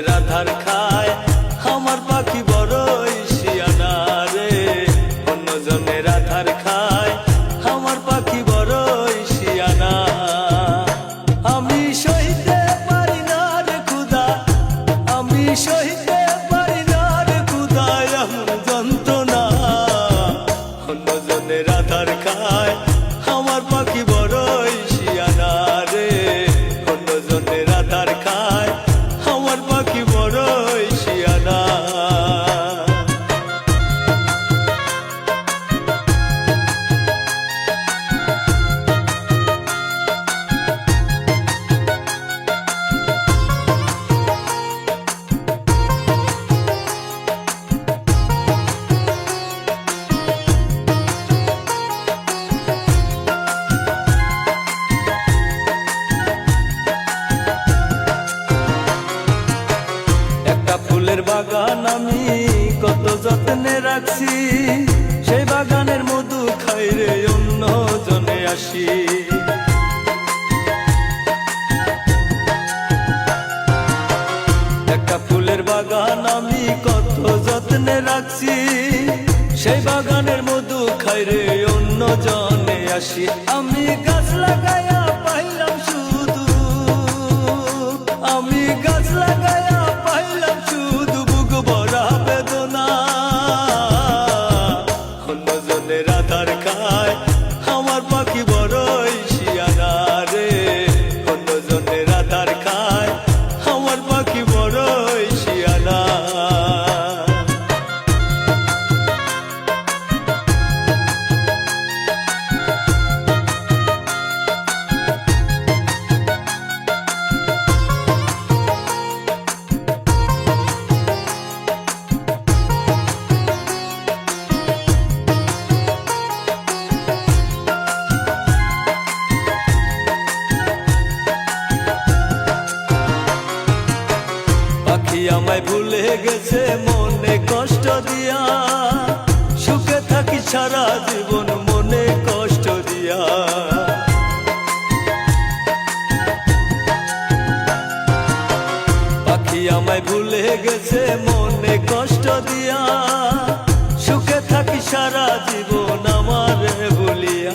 অন্যজনের আধার খায় আমার পাখি বড়ই শিয়ানা রে। অন্যজনের আধার খায় আমার পাখি বড়ই শিয়ানা। আমি সইতে পারি না রে খুদা, আমি সইতে পারি না রে খুদা এমন যন্ত্রণা। অন্যজনের আধার খায় আমার পাখি বড়ই শিয়ানা রে। অন্যজনের আধার খায় আমার পাখি বড়ই শিয়ানা। ফুলের বাগান আমি কত যত্নে রাখছি, সেই বাগানের মধু খাই রে অন্য জনে আসি। একটা ফুলের বাগান আমি কত যত্নে রাখছি, সেই বাগানের মধু খাই রে অন্য জনে আসি। আমি গাছ লাগাইয়া পাইলাম শুধু, আমি গাছ লাগাইয়া পাইলাম শুধু বুক ভরা বেদনা। অন্যজনের আধার খায় আমার পাখি বড়ই শিয়ানা রে। অন্যজনের আধার খায় আমার পাখি বড়ই শিয়ানা। পাখি আমায় ভুলে গেছে মনে কষ্ট দিয়া, সুখে থাকি সারা জীবন মনে কষ্ট দিয়া। পাখি আমায় ভুলে গেছে মনে কষ্ট দিয়া, সুখে থাকি সারা জীবন আমার ভুলিয়া।